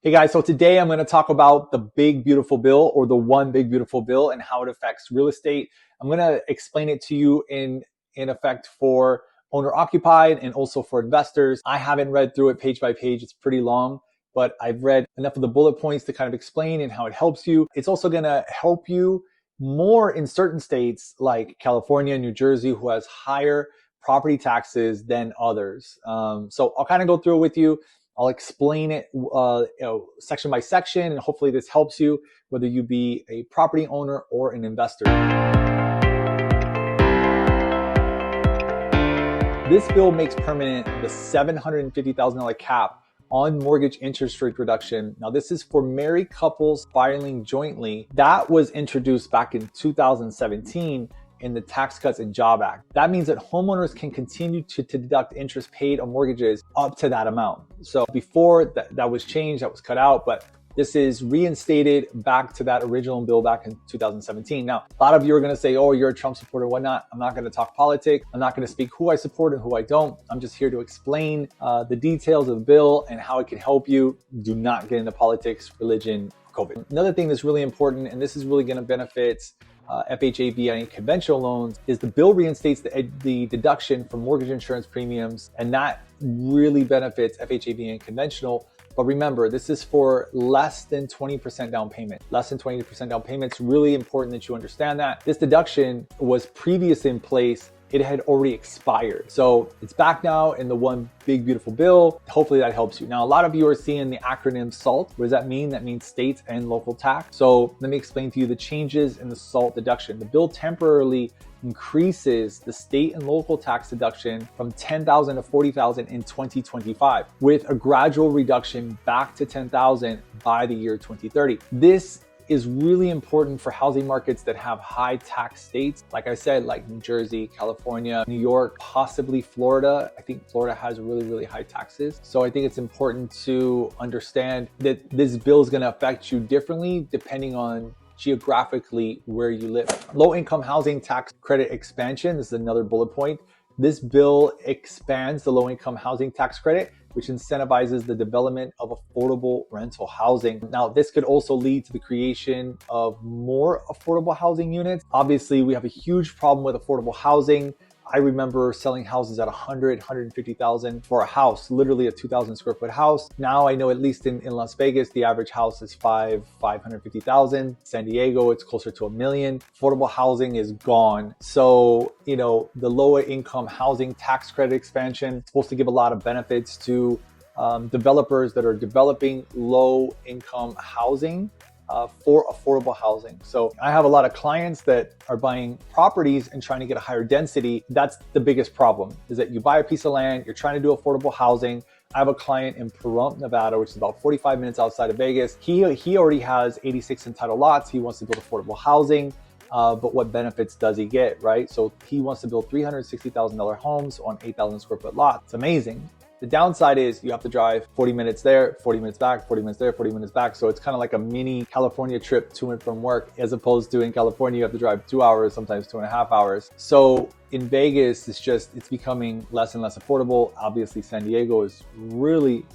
Hey guys, so today I'm going to talk about the big beautiful bill, or the one big beautiful bill, and how it affects real estate. I'm going to explain it to you in effect for owner occupied and also for investors. I haven't read through it page by page. It's pretty long, but I've read enough of the bullet points to kind of explain and how it helps you. It's also going to help you more in certain states like California, New Jersey, who has higher property taxes than others. So I'll kind of go through it with you. I'll explain it section by section, and hopefully this helps you, whether you be a property owner or an investor. This bill makes permanent the $750,000 cap on mortgage interest rate reduction. Now, this is for married couples filing jointly. That was introduced back in 2017 in the Tax Cuts and Jobs Act. That means that homeowners can continue to deduct interest paid on mortgages up to that amount. So before that was changed, that was cut out, but this is reinstated back to that original bill back in 2017. Now, a lot of you are gonna say, oh, you're a Trump supporter, whatnot. I'm not gonna talk politics. I'm not gonna speak who I support and who I don't. I'm just here to explain the details of the bill and how it can help you. Do not get into politics, religion, COVID. Another thing that's really important, and this is really gonna benefit FHA and conventional loans, is the bill reinstates the deduction from mortgage insurance premiums, and that really benefits FHA and conventional. But remember, this is for less than 20% down payment. Less than 20% down payment. It's really important that you understand that. This deduction was previously in place. It had already expired. So it's back now in the one big beautiful bill. Hopefully that helps you. Now, a lot of you are seeing the acronym SALT. What does that mean? That means state and local tax. So let me explain to you the changes in the SALT deduction. The bill temporarily increases the state and local tax deduction from $10,000 to $40,000 in 2025, with a gradual reduction back to $10,000 by the year 2030. This is really important for housing markets that have high tax states. Like I said, like New Jersey, California, New York, possibly Florida. I think Florida has really, really high taxes. So I think it's important to understand that this bill is gonna affect you differently depending on geographically where you live. Low income housing tax credit expansion. This is another bullet point. This bill expands the low income housing tax credit, which incentivizes the development of affordable rental housing. Now, this could also lead to the creation of more affordable housing units. Obviously, we have a huge problem with affordable housing. I remember selling houses at 100, 150,000 for a house, literally a 2,000 square foot house. Now I know, at least in Las Vegas, the average house is 550,000. San Diego, it's closer to $1 million. Affordable housing is gone. So, the lower income housing tax credit expansion is supposed to give a lot of benefits to developers that are developing low income housing for affordable housing. So I have a lot of clients that are buying properties and trying to get a higher density. That's the biggest problem, is that you buy a piece of land, you're trying to do affordable housing. I have a client in Pahrump, Nevada, which is about 45 minutes outside of Vegas. He already has 86 entitled lots. He wants to build affordable housing. But what benefits does he get, right? So he wants to build $360,000 homes on 8,000 square foot lots. It's amazing. The downside is you have to drive 40 minutes there, 40 minutes back, 40 minutes there, 40 minutes back. So it's kind of like a mini California trip to and from work, as opposed to in California, you have to drive 2 hours, sometimes 2.5 hours. So in Vegas, it's becoming less and less affordable. Obviously, San Diego is really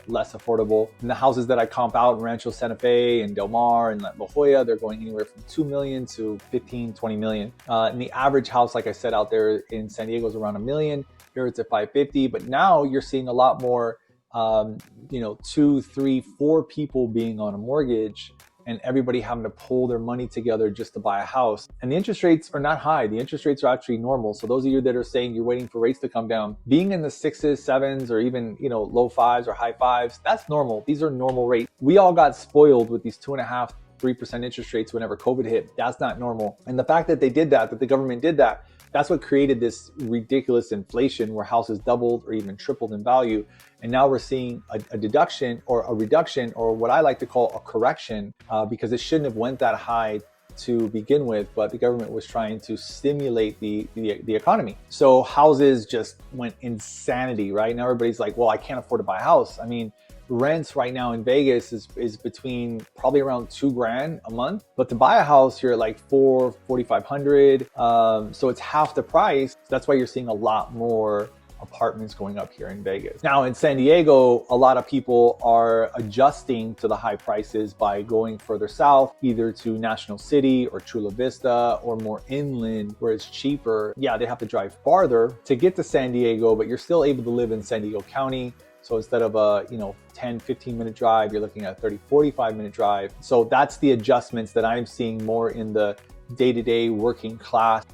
less affordable. And the houses that I comp out in Rancho Santa Fe and Del Mar and La Jolla, they're going anywhere from 2 million to 15, 20 million. And the average house, like I said, out there in San Diego is around $1 million. Here it's at 550, but now you're seeing a lot more, 2, 3, 4 people being on a mortgage, and everybody having to pull their money together just to buy a house. And the interest rates are not high. The interest rates are actually normal. So those of you that are saying you're waiting for rates to come down, being in the 6s, 7s, or even, low 5s or high 5s, that's normal. These are normal rates. We all got spoiled with these 2.5%, 3% interest rates whenever COVID hit. That's not normal. And the fact that they did that the government did that, that's what created this ridiculous inflation where houses doubled or even tripled in value. And now we're seeing a deduction or a reduction, or what I like to call a correction, because it shouldn't have went that high to begin with, but the government was trying to stimulate the economy. So houses just went insanity, right? Now everybody's like, well, I can't afford to buy a house. I mean, rents right now in Vegas is between probably around $2,000 a month, but to buy a house you're at like $4,500. So it's half the price. That's why you're seeing a lot more apartments going up here in Vegas. Now in San Diego, a lot of people are adjusting to the high prices by going further south, either to National City or Chula Vista or more inland where it's cheaper. Yeah, they have to drive farther to get to San Diego, but you're still able to live in San Diego County. So instead of a 10, 15 minute drive, you're looking at a 30, 45 minute drive. So that's the adjustments that I'm seeing more in the day-to-day working class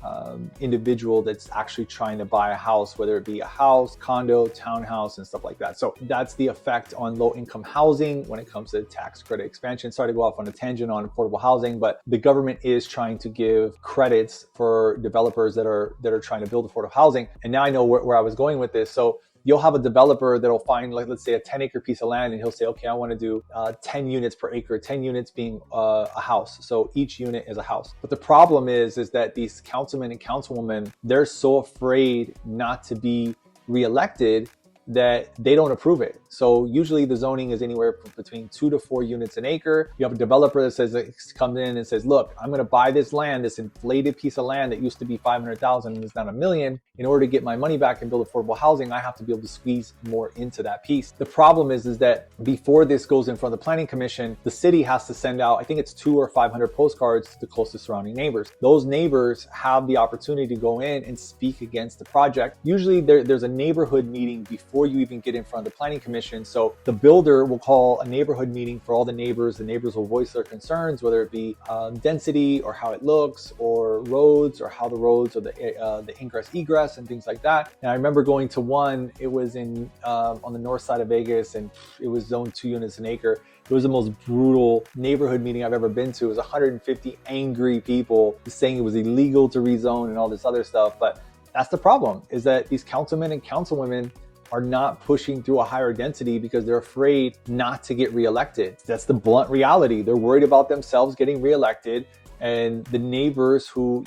individual that's actually trying to buy a house, whether it be a house, condo, townhouse, and stuff like that. So that's the effect on low-income housing when it comes to tax credit expansion. Sorry to go off on a tangent on affordable housing, but the government is trying to give credits for developers that are trying to build affordable housing. And now I know where I was going with this. So you'll have a developer that'll find, like, let's say a 10-acre piece of land, and he'll say, okay, I want to do 10 units per acre, 10 units being a house. So each unit is a house. But the problem is that these councilmen and councilwomen, they're so afraid not to be reelected that they don't approve it. So usually the zoning is anywhere between 2 to 4 units an acre. You have a developer that comes in and says, look, I'm going to buy this land, this inflated piece of land that used to be 500,000 and is now $1 million. In order to get my money back and build affordable housing, I have to be able to squeeze more into that piece. The problem is that before this goes in front of the planning commission, the city has to send out, I think it's 200 or 500 postcards to the closest surrounding neighbors. Those neighbors have the opportunity to go in and speak against the project. Usually there's a neighborhood meeting before you even get in front of the planning commission. So the builder will call a neighborhood meeting for all the neighbors. The neighbors will voice their concerns, whether it be density or how it looks, or roads, or how the roads or the ingress egress and things like that. And I remember going to one, it was in on the north side of Vegas, and it was zoned 2 units an acre. It was the most brutal neighborhood meeting I've ever been to. It was 150 angry people saying it was illegal to rezone and all this other stuff. But that's the problem, is that these councilmen and councilwomen are not pushing through a higher density because they're afraid not to get reelected. That's the blunt reality. They're worried about themselves getting reelected, and the neighbors who,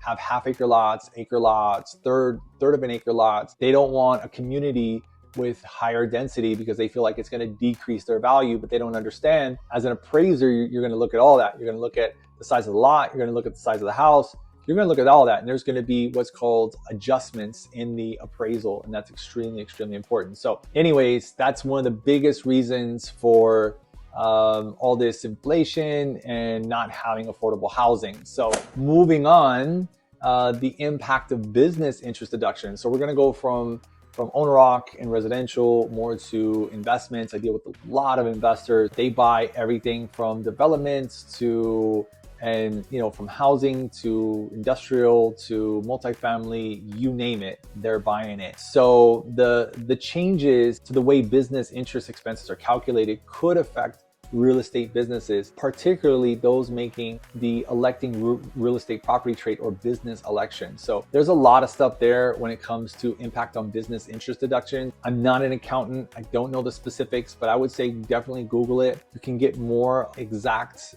have half-acre lots, acre lots, third of an acre lots, they don't want a community with higher density because they feel like it's going to decrease their value, but they don't understand. As an appraiser, you're going to look at all that. You're going to look at the size of the lot. You're going to look at the size of the house. You're going to look at all that, and there's going to be what's called adjustments in the appraisal, and that's extremely, extremely important. So anyways, that's one of the biggest reasons for all this inflation and not having affordable housing. So moving on, the impact of business interest deduction. So we're going to go from owner-occ and residential more to investments. I deal with a lot of investors. They buy everything from developments to from housing to industrial to multifamily, you name it, they're buying it. So the changes to the way business interest expenses are calculated could affect real estate businesses, particularly those making the electing real estate property trade or business election. So there's a lot of stuff there when it comes to impact on business interest deduction. I'm not an accountant. I don't know the specifics, but I would say definitely Google it. You can get more exact,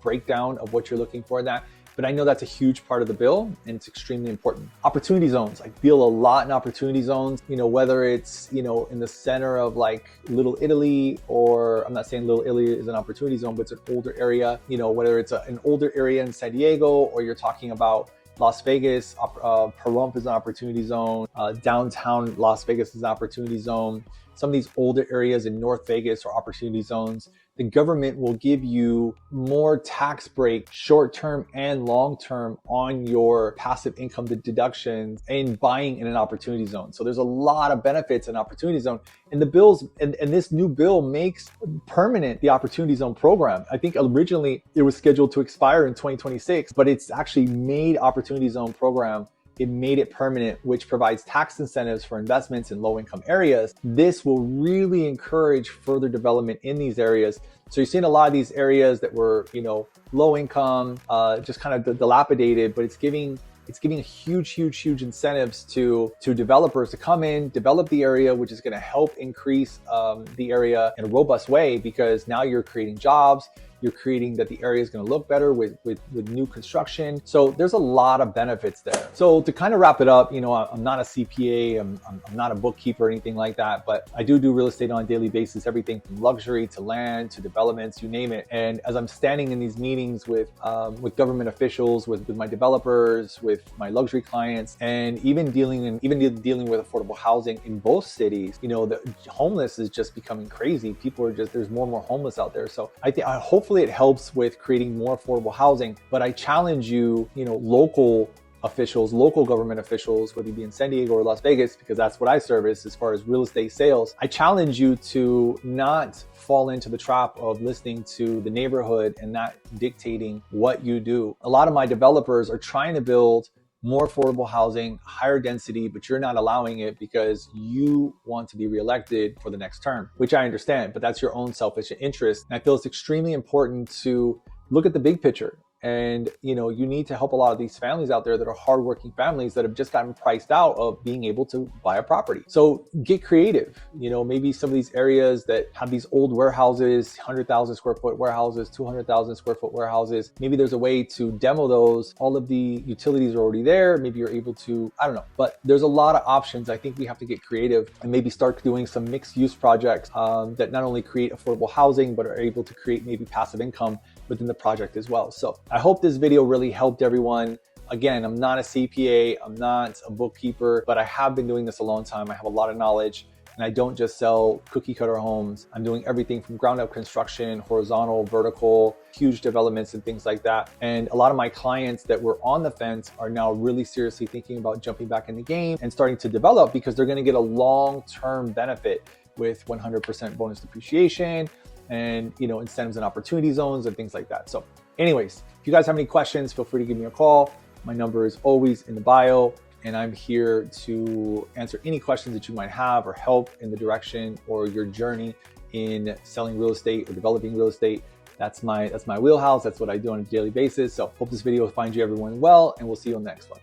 breakdown of what you're looking for in that. But I know that's a huge part of the bill, and it's extremely important. Opportunity zones. I deal a lot in opportunity zones, whether it's, in the center of like Little Italy, or I'm not saying Little Italy is an opportunity zone, but it's an older area, whether it's an older area in San Diego, or you're talking about Las Vegas, Pahrump is an opportunity zone. Downtown Las Vegas is an opportunity zone. Some of these older areas in North Vegas are opportunity zones. The government will give you more tax break, short-term and long-term, on your passive income deductions in buying in an opportunity zone. So there's a lot of benefits in opportunity zone. And the bills, and this new bill makes permanent the opportunity zone program. I think originally it was scheduled to expire in 2026, but it's actually made opportunity zone program. It made it permanent, which provides tax incentives for investments in low-income areas. This will really encourage further development in these areas. So you're seeing a lot of these areas that were, low income, just kind of dilapidated, but it's giving huge incentives to developers to come in, develop the area, which is going to help increase the area in a robust way, because now you're creating jobs. You're creating that the area is going to look better with new construction. So there's a lot of benefits there. So to kind of wrap it up, I'm not a CPA, I'm not a bookkeeper or anything like that, but I do real estate on a daily basis, everything from luxury to land to developments, you name it. And as I'm standing in these meetings with government officials, with my developers, with my luxury clients, and even dealing with affordable housing in both cities, the homeless is just becoming crazy. People are there's more and more homeless out there. So I think hopefully it helps with creating more affordable housing. But I challenge you, local officials, local government officials, whether you be in San Diego or Las Vegas, because that's what I service as far as real estate sales. I challenge you to not fall into the trap of listening to the neighborhood and not dictating what you do. A lot of my developers are trying to build more affordable housing, higher density, but you're not allowing it because you want to be reelected for the next term, which I understand, but that's your own selfish interest. And I feel it's extremely important to look at the big picture. And you need to help a lot of these families out there that are hardworking families that have just gotten priced out of being able to buy a property. So get creative. Maybe some of these areas that have these old warehouses, 100,000 square foot warehouses, 200,000 square foot warehouses, maybe there's a way to demo those. All of the utilities are already there. Maybe you're able to, I don't know, but there's a lot of options. I think we have to get creative and maybe start doing some mixed use projects that not only create affordable housing, but are able to create maybe passive income within the project as well. So I hope this video really helped everyone. Again, I'm not a CPA, I'm not a bookkeeper, but I have been doing this a long time. I have a lot of knowledge, and I don't just sell cookie cutter homes. I'm doing everything from ground up construction, horizontal, vertical, huge developments and things like that. And a lot of my clients that were on the fence are now really seriously thinking about jumping back in the game and starting to develop, because they're gonna get a long-term benefit with 100% bonus depreciation, and incentives and opportunity zones and things like that. So anyways, if you guys have any questions, feel free to give me a call. My number is always in the bio, and I'm here to answer any questions that you might have or help in the direction or your journey in selling real estate or developing real estate. That's my wheelhouse. That's what I do on a daily basis. So hope this video finds you everyone well, and we'll see you on the next one.